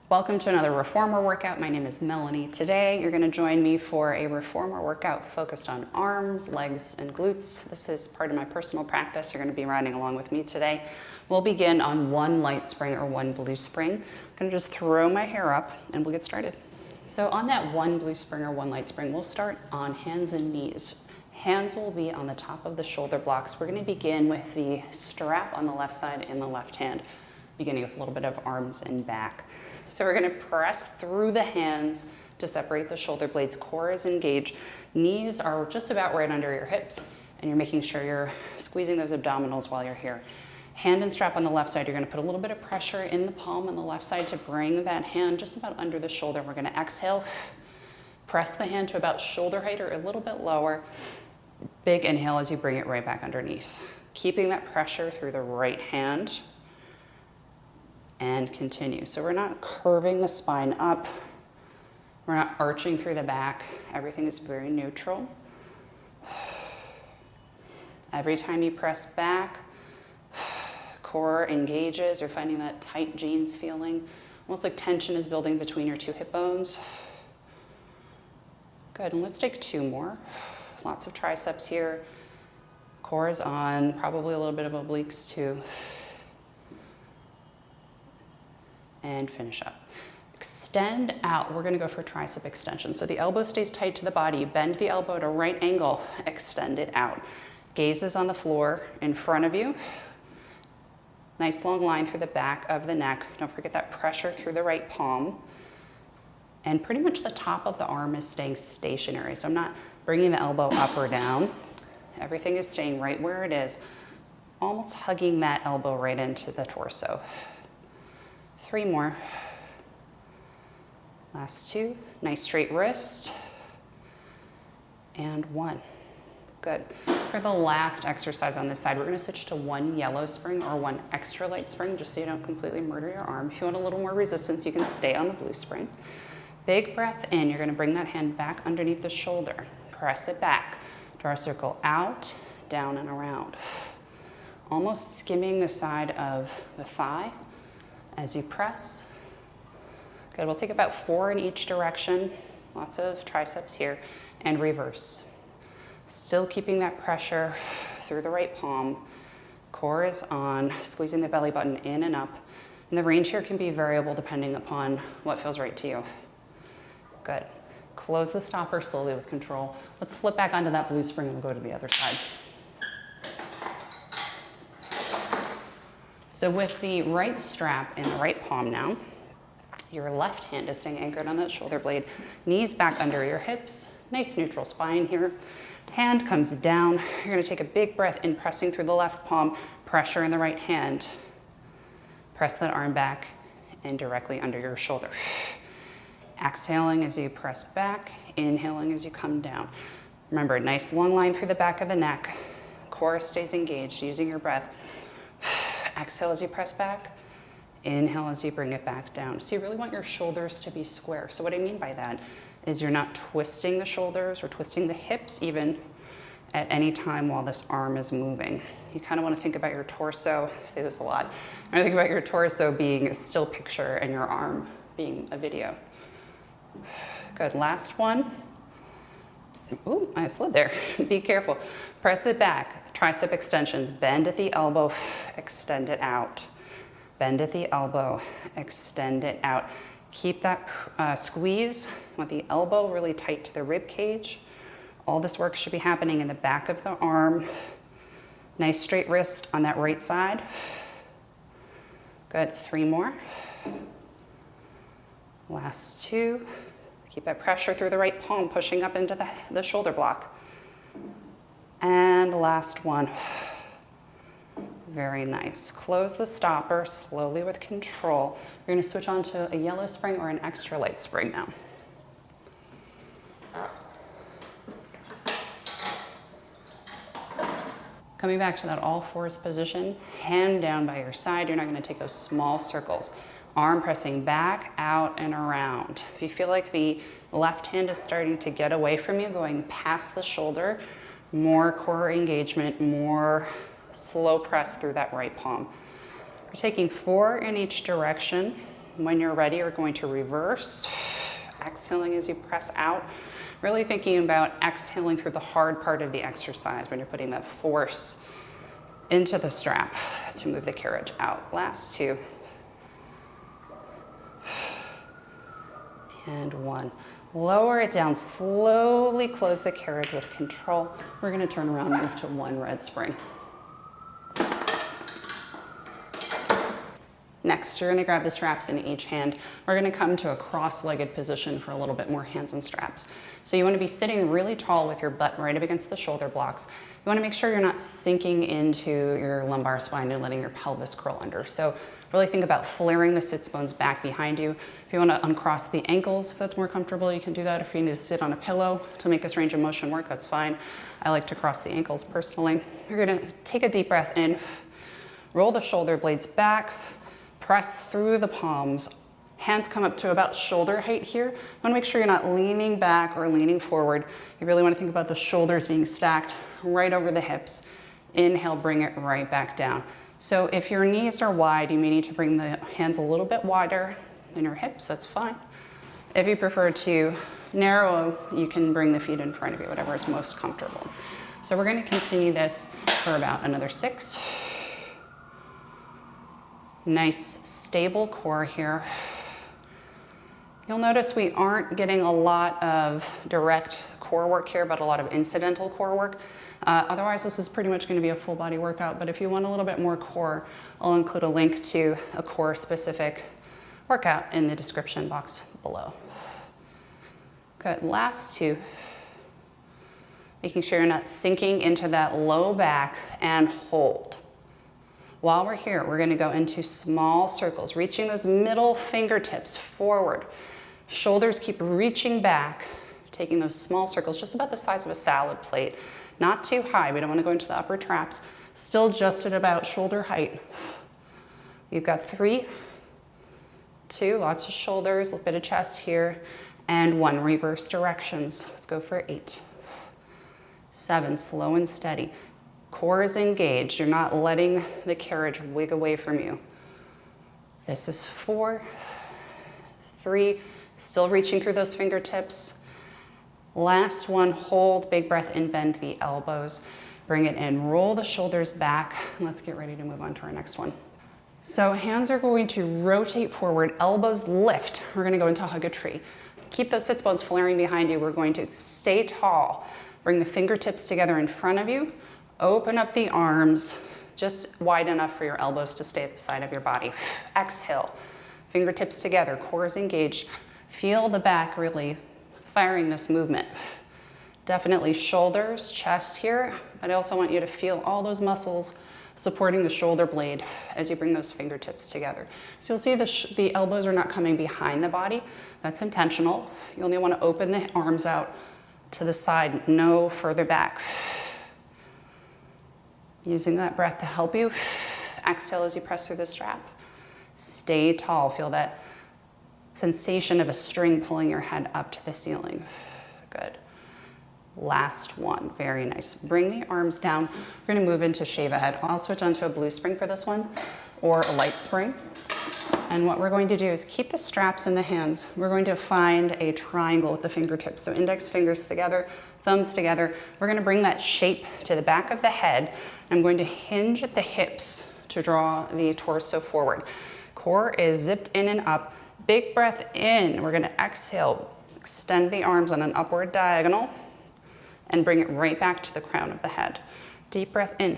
Welcome to another Reformer workout. My name is Melanie. Today you're going to join me for a Reformer workout focused on arms, legs, and glutes. This is part of my personal practice. You're going to be riding along with me today. We'll begin on one light spring or one blue spring. I'm going to just throw my hair up and we'll get started. So on that one blue spring or one light spring, we'll start on hands and knees. Hands will be on the top of the shoulder blocks. We're going to begin with the strap on the left side in the left hand, beginning with a little bit of arms and back. So we're going to press through the hands to separate the shoulder blades. Core is engaged. Knees are just about right under your hips, and you're making sure you're squeezing those abdominals while you're here. Hand and strap on the left side. You're going to put a little bit of pressure in the palm on the left side to bring that hand just about under the shoulder. We're going to exhale, press the hand to about shoulder height or a little bit lower. Big inhale as you bring it right back underneath. Keeping that pressure through the right hand. And continue. So we're not curving the spine up. We're not arching through the back. Everything is very neutral. Every time you press back, core engages. You're finding that tight jeans feeling, almost like tension is building between your two hip bones. Good, and let's take two more. Lots of triceps here. Core is on, probably a little bit of obliques too. And finish up. Extend out. We're going to go for tricep extension. So the elbow stays tight to the body. Bend the elbow at a right angle. Extend it out. Gaze is on the floor in front of you. Nice long line through the back of the neck. Don't forget that pressure through the right palm. And pretty much the top of the arm is staying stationary. So I'm not bringing the elbow up or down. Everything is staying right where it is. Almost hugging that elbow right into the torso. 3 more. Last 2. Nice straight wrist. And 1. Good. For the last exercise on this side, we're going to switch to one yellow spring or one extra light spring, just so you don't completely murder your arm. If you want a little more resistance, you can stay on the blue spring. Big breath in. You're going to bring that hand back underneath the shoulder. Press it back. Draw a circle out, down, and around. Almost skimming the side of the thigh. As you press. Good, we'll take about 4 in each direction. Lots of triceps here. And reverse. Still keeping that pressure through the right palm. Core is on, squeezing the belly button in and up. And the range here can be variable depending upon what feels right to you. Good. Close the stopper slowly with control. Let's flip back onto that blue spring and we'll go to the other side. So with the right strap in the right palm now, your left hand is staying anchored on that shoulder blade. Knees back under your hips. Nice neutral spine here. Hand comes down. You're going to take a big breath in, pressing through the left palm. Pressure in the right hand. Press that arm back and directly under your shoulder. Exhaling as you press back. Inhaling as you come down. Remember, nice long line through the back of the neck. Core stays engaged, using your breath. Exhale as you press back. Inhale as you bring it back down. So you really want your shoulders to be square. So what I mean by that is you're not twisting the shoulders or twisting the hips even at any time while this arm is moving. You kind of want to think about your torso. I say this a lot. I think about your torso being a still picture and your arm being a video. Good, last one. Ooh, I slid there. Be careful. Press it back. Tricep extensions. Bend at the elbow. Extend it out. Bend at the elbow. Extend it out. Keep that squeeze with the elbow really tight to the rib cage. All this work should be happening in the back of the arm. Nice straight wrist on that right side. Good. 3 more. Last 2. Keep that pressure through the right palm, pushing up into the shoulder block. And last one. Very nice. Close the stopper slowly with control. We're going to switch on to a yellow spring or an extra light spring now. Coming back to that all fours position, hand down by your side. You're not going to take those small circles. Arm pressing back, out, and around. If you feel like the left hand is starting to get away from you, going past the shoulder, more core engagement, more slow press through that right palm. We're taking 4 in each direction. When you're ready, you're going to reverse, exhaling as you press out, really thinking about exhaling through the hard part of the exercise when you're putting that force into the strap to move the carriage out. Last two. And one. Lower it down, slowly close the carriage with control. We're gonna turn around and move to one red spring. Next, you're gonna grab the straps in each hand. We're gonna come to a cross-legged position for a little bit more hands and straps. So you wanna be sitting really tall with your butt right up against the shoulder blocks. You wanna make sure you're not sinking into your lumbar spine and letting your pelvis curl under. So really think about flaring the sits bones back behind you. If you wanna uncross the ankles, if that's more comfortable, you can do that. If you need to sit on a pillow to make this range of motion work, that's fine. I like to cross the ankles personally. You're gonna take a deep breath in, roll the shoulder blades back, press through the palms. Hands come up to about shoulder height here. You wanna make sure you're not leaning back or leaning forward. You really wanna think about the shoulders being stacked right over the hips. Inhale, bring it right back down. So if your knees are wide, you may need to bring the hands a little bit wider than your hips, that's fine. If you prefer to narrow, you can bring the feet in front of you, whatever is most comfortable. So we're gonna continue this for about another 6. Nice stable core here. You'll notice we aren't getting a lot of direct core work here, but a lot of incidental core work. Otherwise, this is pretty much going to be a full body workout, but if you want a little bit more core, I'll include a link to a core specific workout in the description box below. Good, last two. Making sure you're not sinking into that low back and hold. While we're here, we're going to go into small circles, reaching those middle fingertips forward. Shoulders keep reaching back, taking those small circles, just about the size of a salad plate. Not too high, we don't want to go into the upper traps. Still just at about shoulder height. You've got 3, 2, lots of shoulders, a bit of chest here, and 1, reverse directions. Let's go for 8. 7, slow and steady. Core is engaged. You're not letting the carriage wig away from you. This is 4, 3, still reaching through those fingertips. Last one, hold, big breath in, bend the elbows. Bring it in, roll the shoulders back. Let's get ready to move on to our next one. So hands are going to rotate forward, elbows lift. We're gonna go into hug a tree. Keep those sits bones flaring behind you. We're going to stay tall. Bring the fingertips together in front of you. Open up the arms, just wide enough for your elbows to stay at the side of your body. Exhale, fingertips together, core is engaged. Feel the back really firing this movement. Definitely shoulders, chest here, but I also want you to feel all those muscles supporting the shoulder blade as you bring those fingertips together. So you'll see the elbows are not coming behind the body. That's intentional. You only want to open the arms out to the side, no further back. Using that breath to help you. Exhale as you press through the strap. Stay tall. Feel that sensation of a string pulling your head up to the ceiling. Good. Last one. Very nice. Bring the arms down. We're going to move into shave ahead. I'll switch onto a blue spring for this one, or a light spring. And what we're going to do is keep the straps in the hands. We're going to find a triangle with the fingertips. So index fingers together, thumbs together. We're going to bring that shape to the back of the head. I'm going to hinge at the hips to draw the torso forward. Core is zipped in and up. Big breath in. We're going to exhale. Extend the arms on an upward diagonal and bring it right back to the crown of the head. Deep breath in.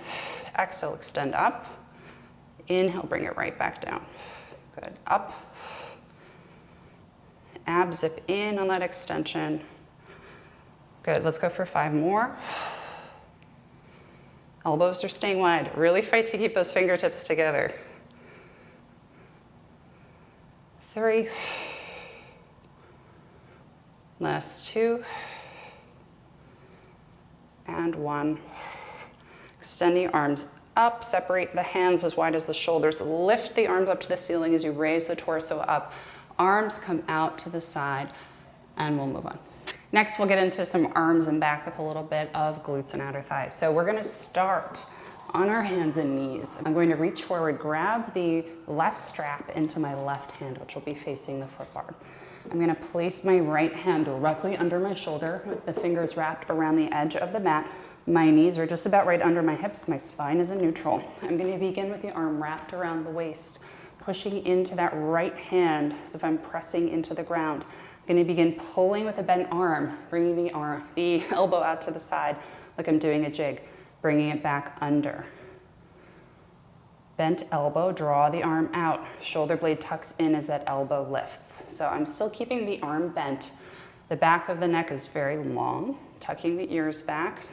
Exhale, extend up. Inhale, bring it right back down. Good. Up. Abs zip in on that extension. Good. Let's go for 5 more. Elbows are staying wide. Really fight to keep those fingertips together. 3. Last 2. And 1. Extend the arms up. Separate the hands as wide as the shoulders. Lift the arms up to the ceiling as you raise the torso up. Arms come out to the side, and we'll move on. Next, we'll get into some arms and back with a little bit of glutes and outer thighs. So we're gonna start On our hands and knees, I'm going to reach forward, grab the left strap into my left hand, which will be facing the foot bar. I'm going to place my right hand directly under my shoulder, with the fingers wrapped around the edge of the mat. My knees are just about right under my hips. My spine is in neutral. I'm going to begin with the arm wrapped around the waist, pushing into that right hand as if I'm pressing into the ground. I'm going to begin pulling with a bent arm, bringing the elbow out to the side like I'm doing a jig, bringing it back under. Bent elbow, draw the arm out. Shoulder blade tucks in as that elbow lifts. So I'm still keeping the arm bent. The back of the neck is very long, tucking the ears back.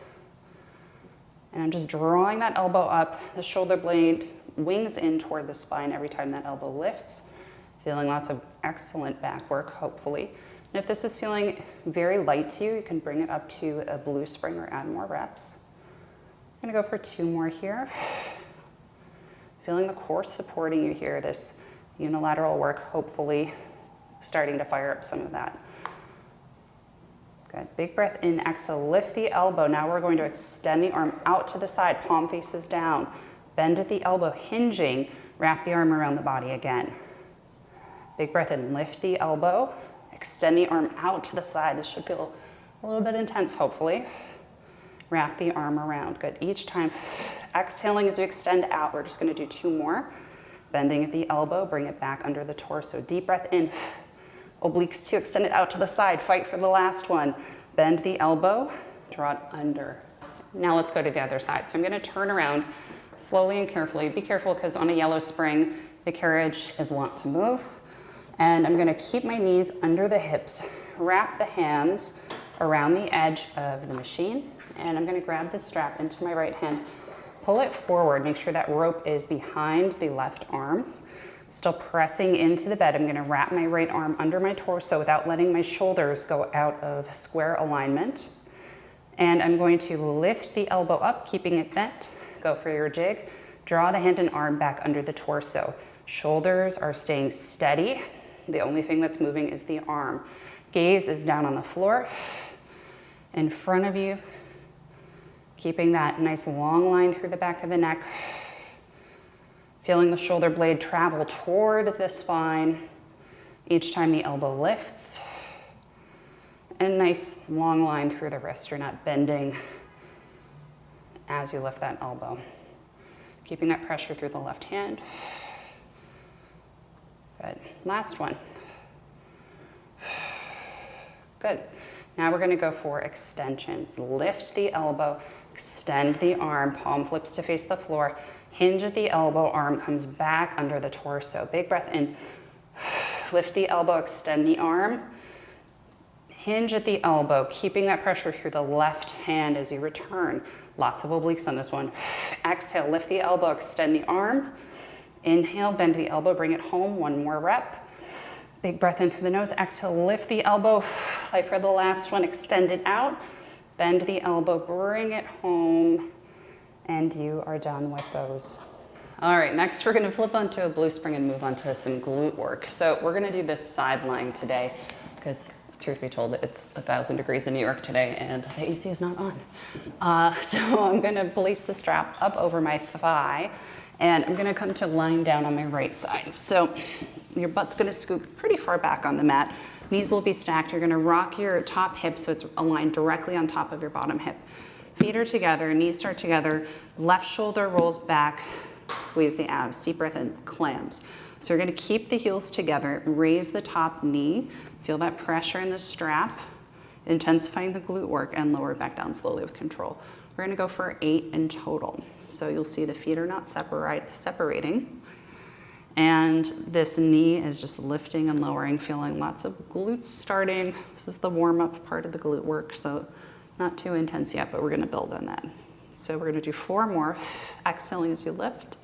And I'm just drawing that elbow up. The shoulder blade wings in toward the spine every time that elbow lifts. Feeling lots of excellent back work, hopefully. And if this is feeling very light to you, you can bring it up to a blue spring or add more reps. I'm gonna go for 2 more here. Feeling the core supporting you here, this unilateral work, hopefully starting to fire up some of that. Good, big breath in, exhale, lift the elbow. Now we're going to extend the arm out to the side, palm faces down. Bend at the elbow, hinging, wrap the arm around the body again. Big breath in, lift the elbow, extend the arm out to the side. This should feel a little bit intense, hopefully. Wrap the arm around, good. Each time, exhaling as you extend out. We're just gonna do 2 more. Bending at the elbow, bring it back under the torso. Deep breath in, obliques 2, extend it out to the side. Fight for the last one. Bend the elbow, draw it under. Now let's go to the other side. So I'm gonna turn around slowly and carefully. Be careful because on a yellow spring, the carriage is wont to move. And I'm gonna keep my knees under the hips, wrap the hands around the edge of the machine, and I'm gonna grab the strap into my right hand, pull it forward, make sure that rope is behind the left arm. Still pressing into the bed. I'm gonna wrap my right arm under my torso without letting my shoulders go out of square alignment. And I'm going to lift the elbow up, keeping it bent. Go for your jig. Draw the hand and arm back under the torso. Shoulders are staying steady. The only thing that's moving is the arm. Gaze is down on the floor. In front of you, keeping that nice long line through the back of the neck. Feeling the shoulder blade travel toward the spine each time the elbow lifts. And nice long line through the wrist. You're not bending as you lift that elbow. Keeping that pressure through the left hand. Good. Last one. Good. Now we're going to go for extensions. Lift the elbow, extend the arm, palm flips to face the floor, hinge at the elbow, arm comes back under the torso. Big breath in. Lift the elbow, extend the arm, hinge at the elbow, keeping that pressure through the left hand as you return. Lots of obliques on this one. Exhale, lift the elbow, extend the arm. Inhale, bend the elbow, bring it home. 1 more rep. Big breath in through the nose. Exhale, lift the elbow. Fight for the last one. Extend it out. Bend the elbow, bring it home. And you are done with those. All right, next we're gonna flip onto a blue spring and move on to some glute work. So we're gonna do this sideline today because truth be told, it's 1,000 degrees in New York today and the AC is not on. So I'm gonna place the strap up over my thigh and I'm gonna come to lying down on my right side. So your butt's gonna scoop pretty far back on the mat. Knees will be stacked. You're gonna rock your top hip so it's aligned directly on top of your bottom hip. Feet are together, knees start together, left shoulder rolls back, squeeze the abs, deep breath in, clams. So you're gonna keep the heels together, raise the top knee, feel that pressure in the strap, intensifying the glute work, and lower it back down slowly with control. We're gonna go for 8 in total. So you'll see the feet are not separating. And this knee is just lifting and lowering, feeling lots of glutes starting. This is the warm-up part of the glute work, so not too intense yet, but we're gonna build on that. So we're gonna do 4 more, exhaling as you lift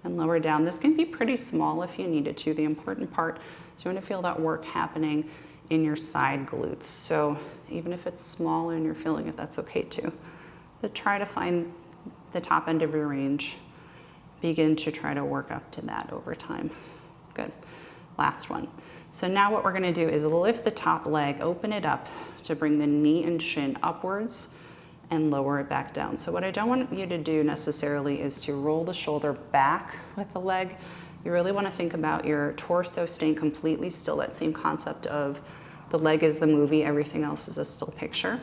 and lower down. This can be pretty small if you needed to. The important part is you wanna feel that work happening in your side glutes. So even if it's small and you're feeling it, that's okay too. But try to find the top end of your range. Begin to try to work up to that over time. Good. Last one. So now what we're gonna do is lift the top leg, open it up to bring the knee and shin upwards and lower it back down. So what I don't want you to do necessarily is to roll the shoulder back with the leg. You really want to think about your torso staying completely still, that same concept of the leg is the movie, everything else is a still picture.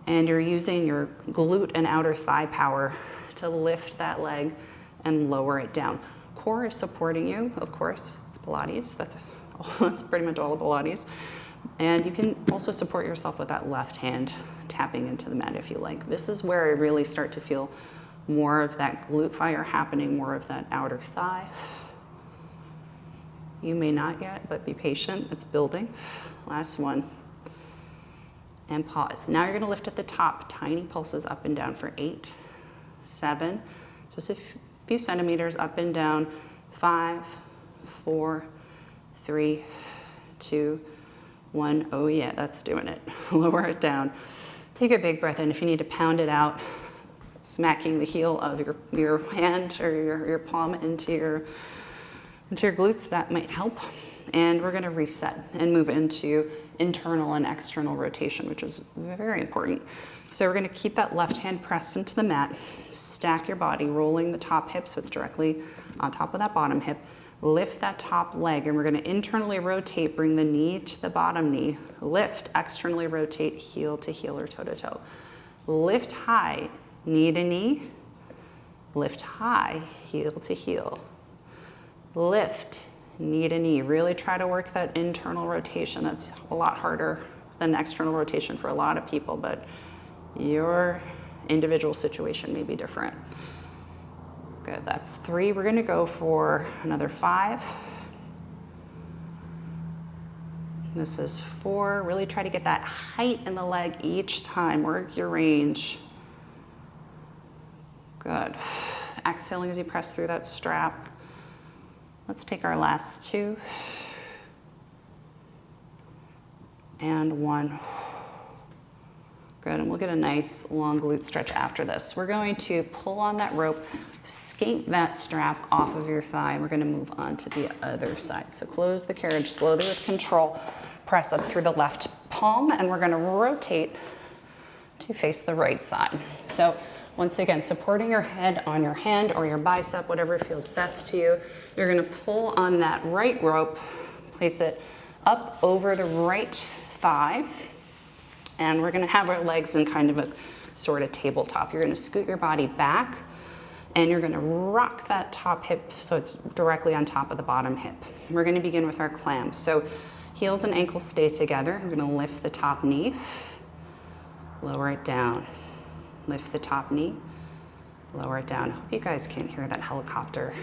And you're using your glute and outer thigh power to lift that leg and lower it down. Core is supporting you, of course, it's Pilates, that's pretty much all of Pilates. And you can also support yourself with that left hand tapping into the mat if you like. This is where I really start to feel more of that glute fire happening, more of that outer thigh. You may not yet, but be patient, it's building. Last one. And pause. Now you're gonna lift at the top, tiny pulses up and down for 8, 7, just a few centimeters up and down, 5, 4, 3, 2, 1. Oh yeah, that's doing it. Lower it down. Take a big breath in. If you need to pound it out, smacking the heel of your hand or your palm into your glutes, that might help. And we're gonna reset and move into internal and external rotation, which is very important. So we're gonna keep that left hand pressed into the mat, stack your body, rolling the top hip so it's directly on top of that bottom hip. Lift that top leg, and we're gonna internally rotate, bring the knee to the bottom knee. Lift, externally rotate, heel to heel or toe to toe. Lift high, knee to knee. Lift high, heel to heel. Lift, knee to knee. Really try to work that internal rotation. That's a lot harder than external rotation for a lot of people, but your individual situation may be different. Good, that's 3. We're gonna go for another 5. This is 4. Really try to get that height in the leg each time. Work your range. Good. Exhaling as you press through that strap. Let's take our last 2. And 1. Good, and we'll get a nice long glute stretch after this. We're going to pull on that rope, skate that strap off of your thigh. We're gonna move on to the other side. So close the carriage slowly with control. Press up through the left palm, and we're gonna rotate to face the right side. So once again, supporting your head on your hand or your bicep, whatever feels best to you. You're gonna pull on that right rope, place it up over the right thigh, and we're gonna have our legs in kind of a sort of tabletop. You're gonna scoot your body back, and you're gonna rock that top hip so it's directly on top of the bottom hip. We're gonna begin with our clams. So heels and ankles stay together. We're gonna lift the top knee, lower it down. Lift the top knee, lower it down. I hope you guys can't hear that helicopter.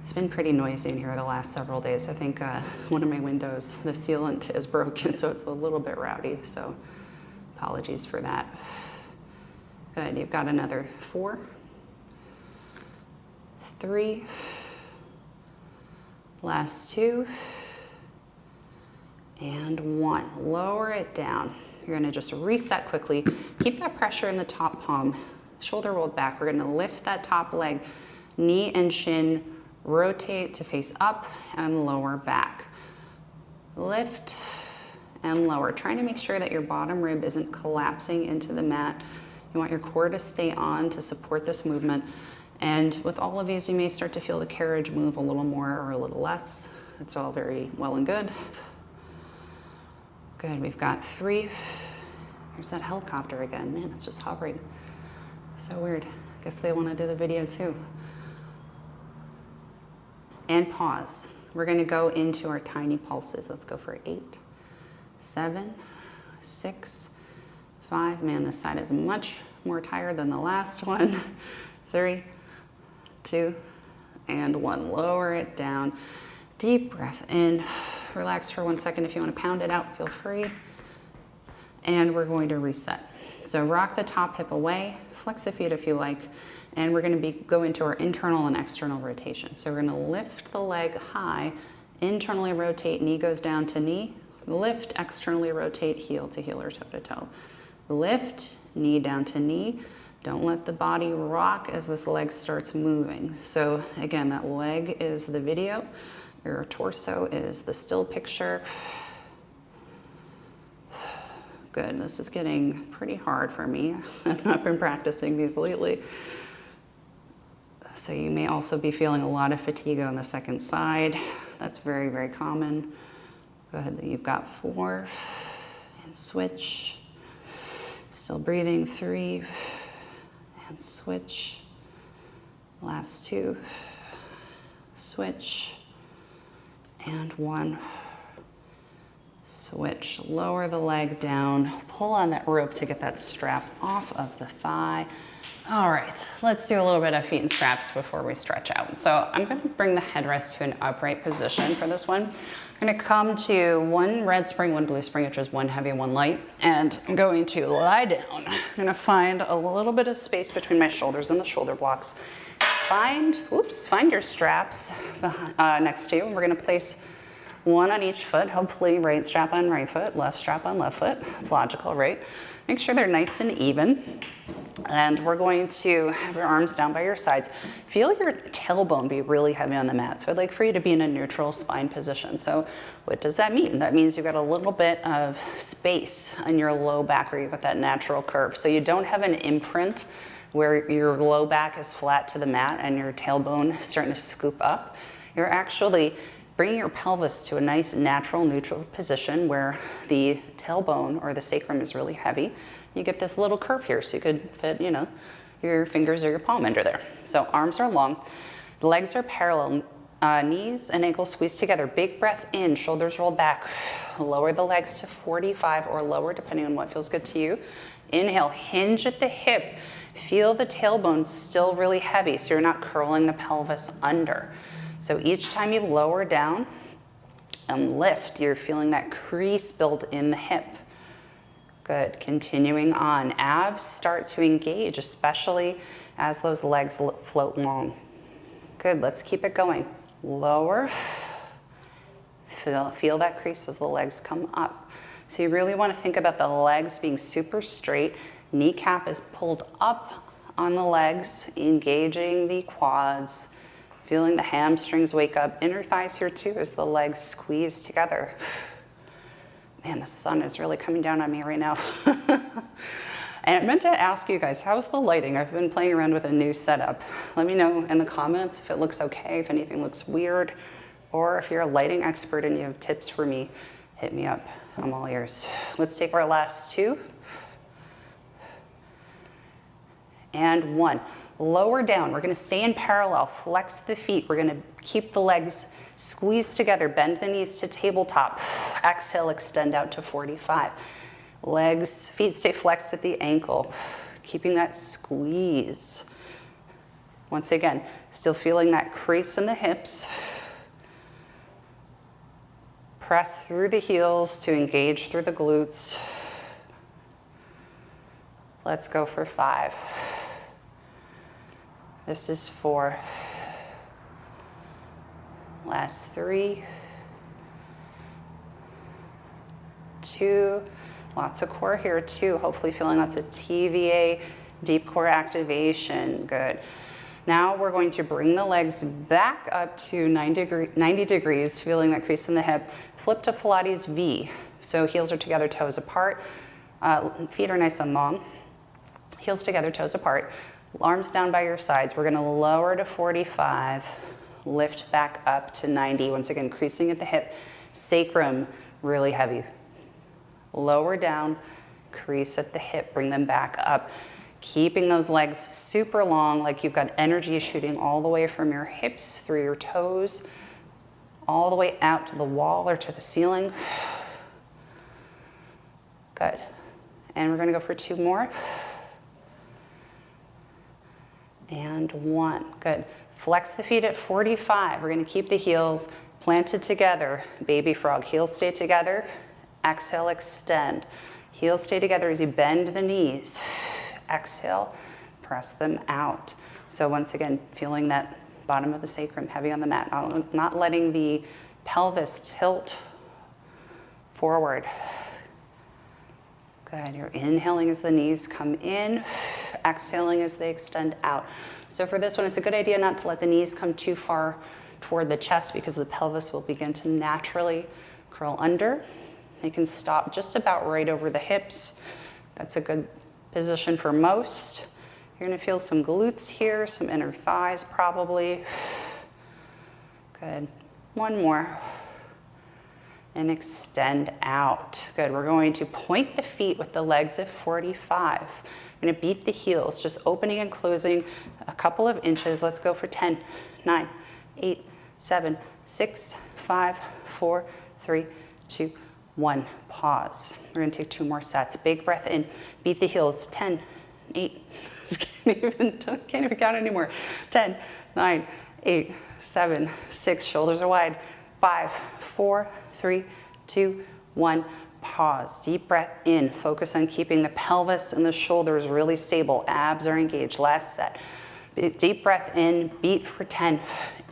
It's been pretty noisy in here the last several days. I think one of my windows, the sealant is broken, so it's a little bit rowdy, so apologies for that. Good, you've got another 4, 3, last 2, and 1. Lower it down. You're gonna just reset quickly. Keep that pressure in the top palm, shoulder rolled back. We're gonna lift that top leg, knee and shin, rotate to face up and lower back. Lift and lower. Trying to make sure that your bottom rib isn't collapsing into the mat. You want your core to stay on to support this movement. And with all of these, you may start to feel the carriage move a little more or a little less. It's all very well and good. Good, we've got 3. There's that helicopter again. Man, it's just hovering. So weird. Guess they want to do the video too. And pause. We're going to go into our tiny pulses. Let's go for 8, 7, 6, 5. Man, this side is much more tired than the last one. 3, 2, and 1. Lower it down. Deep breath in. Relax for 1 second. If you want to pound it out, feel free. And we're going to reset. So rock the top hip away, flex the feet if you like, and we're going to go into our internal and external rotation. So we're going to lift the leg high, internally rotate, knee goes down to knee, lift, externally rotate, heel to heel or toe to toe. Lift, knee down to knee. Don't let the body rock as this leg starts moving. So again, that leg is the video. Your torso is the still picture. Good, this is getting pretty hard for me. I've not been practicing these lately. So you may also be feeling a lot of fatigue on the second side. That's very, very common. Go ahead, you've got 4, and switch. Still breathing, 3, and switch. Last 2, switch, and 1, switch. Lower the leg down, pull on that rope to get that strap off of the thigh. All right, let's do a little bit of feet and straps before we stretch out. So I'm gonna bring the headrest to an upright position for this one. I'm gonna come to 1 red spring, 1 blue spring, which is 1 heavy, 1 light, and I'm going to lie down. I'm gonna find a little bit of space between my shoulders and the shoulder blocks. Find your straps next to you, and we're gonna place 1 on each foot, hopefully right strap on right foot, left strap on left foot. It's logical, right? Make sure they're nice and even. And we're going to have your arms down by your sides. Feel your tailbone be really heavy on the mat. So I'd like for you to be in a neutral spine position. So what does that mean? That means you've got a little bit of space on your low back where you've got that natural curve. So you don't have an imprint where your low back is flat to the mat and your tailbone is starting to scoop up. You're actually bringing your pelvis to a nice natural neutral position where the tailbone or the sacrum is really heavy. You get this little curve here, so you could fit, your fingers or your palm under there. So arms are long, legs are parallel, knees and ankles squeezed together. Big breath in, shoulders rolled back. Lower the legs to 45 or lower, depending on what feels good to you. Inhale, hinge at the hip. Feel the tailbone still really heavy, so you're not curling the pelvis under. So each time you lower down and lift, you're feeling that crease build in the hip. Good, continuing on. Abs start to engage, especially as those legs float long. Good, let's keep it going. Lower, feel that crease as the legs come up. So you really want to think about the legs being super straight. Kneecap is pulled up on the legs, engaging the quads. Feeling the hamstrings wake up. Inner thighs here too as the legs squeeze together. Man, the sun is really coming down on me right now. And I meant to ask you guys, how's the lighting? I've been playing around with a new setup. Let me know in the comments if it looks okay, if anything looks weird, or if you're a lighting expert and you have tips for me, hit me up. I'm all ears. Let's take our last 2. And 1. Lower down. We're going to stay in parallel. Flex the feet. We're going to keep the legs squeezed together. Bend the knees to tabletop. Exhale, extend out to 45. Legs, feet stay flexed at the ankle. Keeping that squeeze. Once again, still feeling that crease in the hips. Press through the heels to engage through the glutes. Let's go for 5. This is 4. Last 3. 2. Lots of core here too. Hopefully feeling lots of TVA, deep core activation. Good. Now we're going to bring the legs back up to 90 degrees, feeling that crease in the hip. Flip to Pilates V. So heels are together, toes apart. Feet are nice and long. Heels together, toes apart. Arms down by your sides. We're going to lower to 45, lift back up to 90. Once again, creasing at the hip, sacrum really heavy. Lower down, crease at the hip, bring them back up. Keeping those legs super long, like you've got energy shooting all the way from your hips through your toes, all the way out to the wall or to the ceiling. Good. And we're going to go for 2 more. And 1. Good. Flex the feet at 45. We're going to keep the heels planted together. Baby frog. Heels stay together. Exhale, extend. Heels stay together as you bend the knees. Exhale, press them out. So once again, feeling that bottom of the sacrum heavy on the mat. Not letting the pelvis tilt forward. Good. You're inhaling as the knees come in, exhaling as they extend out. So for this one, it's a good idea not to let the knees come too far toward the chest because the pelvis will begin to naturally curl under. You can stop just about right over the hips. That's a good position for most. You're gonna feel some glutes here, some inner thighs probably. Good. One more. And extend out. Good. We're going to point the feet with the legs at 45. I'm going to beat the heels, just opening and closing a couple of inches. Let's go for 10, 9, 8, 7, 6, 5, 4, 3, 2, 1. Pause. We're going to take 2 more sets. Big breath in. Beat the heels. 10, 8. Can't even count anymore. 10, 9, 8, 7, 6. Shoulders are wide. 5, 4, 3, 2, 1. Pause. Deep breath in. Focus on keeping the pelvis and the shoulders really stable. Abs are engaged. Last set. Deep breath in. Beat for 10,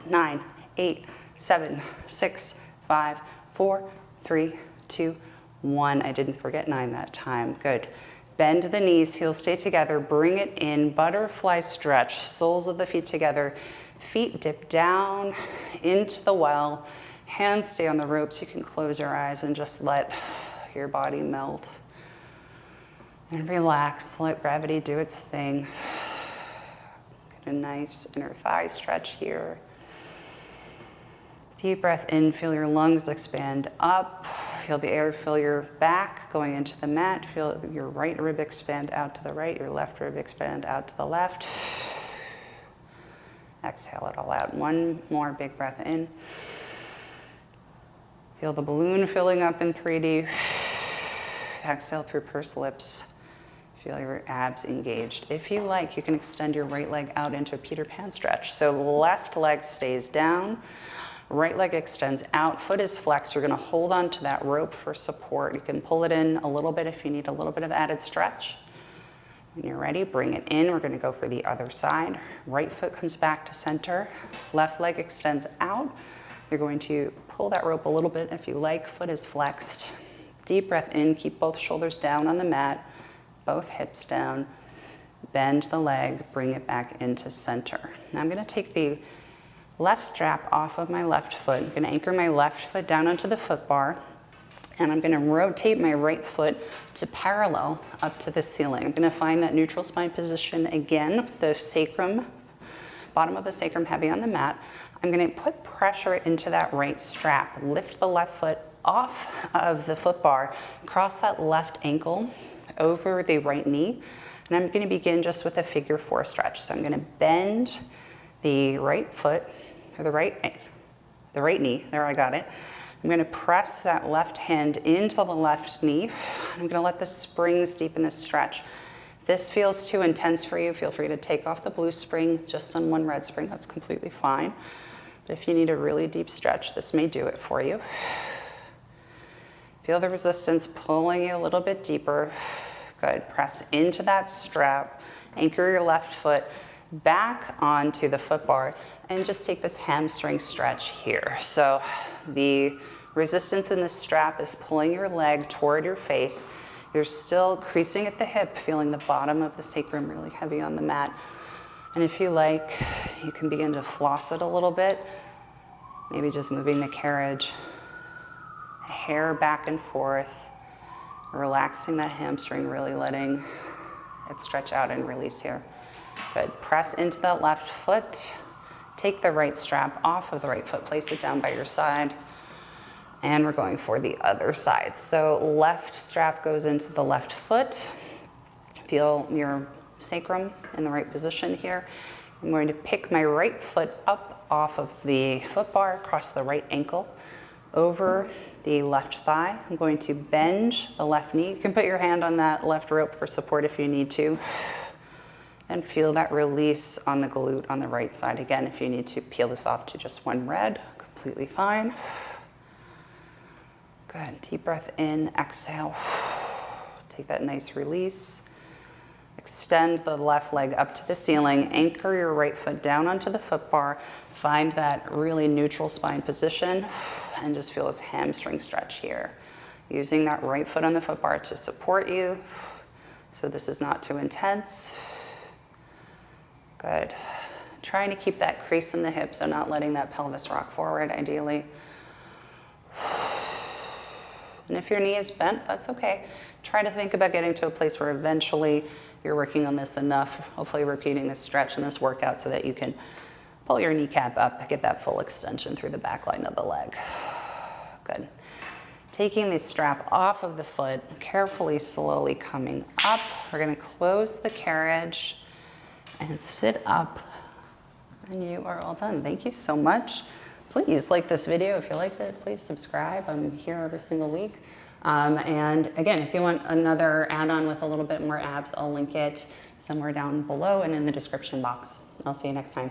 9, 8, 7, 6, 5, 4, 3, 2, 1. I didn't forget 9 that time. Good. Bend the knees. Heels stay together. Bring it in. Butterfly stretch. Soles of the feet together. Feet dip down into the well. Hands stay on the ropes. You can close your eyes and just let your body melt. And relax. Let gravity do its thing. Get a nice inner thigh stretch here. Deep breath in. Feel your lungs expand up. Feel the air fill your back going into the mat. Feel your right rib expand out to the right. Your left rib expand out to the left. Exhale it all out. One more big breath in. Feel the balloon filling up in 3D. Exhale through pursed lips. Feel your abs engaged. If you like, you can extend your right leg out into a Peter Pan stretch. So left leg stays down, right leg extends out, foot is flexed. You're gonna hold on to that rope for support. You can pull it in a little bit if you need a little bit of added stretch. When you're ready, bring it in. We're gonna go for the other side. Right foot comes back to center. Left leg extends out. You're going to pull that rope a little bit if you like. Foot is flexed. Deep breath in. Keep both shoulders down on the mat. Both hips down. Bend the leg. Bring it back into center. Now I'm gonna take the left strap off of my left foot. I'm gonna anchor my left foot down onto the foot bar. And I'm gonna rotate my right foot to parallel up to the ceiling. I'm gonna find that neutral spine position again, the sacrum, bottom of the sacrum heavy on the mat. I'm gonna put pressure into that right strap. Lift the left foot off of the foot bar, cross that left ankle over the right knee, and I'm gonna begin just with a figure 4 stretch. So I'm gonna bend the right foot, or the right knee, there I got it. I'm gonna press that left hand into the left knee. I'm gonna let the springs deepen the stretch. If this feels too intense for you, feel free to take off the blue spring, just on one red spring, that's completely fine. But if you need a really deep stretch, this may do it for you. Feel the resistance pulling you a little bit deeper. Good, press into that strap, anchor your left foot back onto the foot bar, and just take this hamstring stretch here. So the resistance in the strap is pulling your leg toward your face. You're still creasing at the hip, feeling the bottom of the sacrum really heavy on the mat. And if you like, you can begin to floss it a little bit, maybe just moving the carriage, hair back and forth, relaxing that hamstring, really letting it stretch out and release here. Good. Press into that left foot. Take the right strap off of the right foot. Place it down by your side. And we're going for the other side. So left strap goes into the left foot. Feel your sacrum in the right position here. I'm going to pick my right foot up off of the foot bar, across the right ankle, over the left thigh. I'm going to bend the left knee. You can put your hand on that left rope for support if you need to. And feel that release on the glute on the right side. Again, if you need to peel this off to just one red, completely fine. Good, deep breath in, exhale. Take that nice release. Extend the left leg up to the ceiling. Anchor your right foot down onto the foot bar. Find that really neutral spine position and just feel this hamstring stretch here. Using that right foot on the foot bar to support you. So this is not too intense. Good. Trying to keep that crease in the hip, so not letting that pelvis rock forward, ideally. And if your knee is bent, that's okay. Try to think about getting to a place where eventually you're working on this enough, hopefully repeating this stretch and this workout so that you can pull your kneecap up, get that full extension through the back line of the leg. Good. Taking the strap off of the foot, carefully, slowly coming up. We're gonna close the carriage and sit up, and you are all done. Thank you so much. Please like this video. If you liked it, please subscribe. I'm here every single week. And again, if you want another add-on with a little bit more abs, I'll link it somewhere down below and in the description box. I'll see you next time.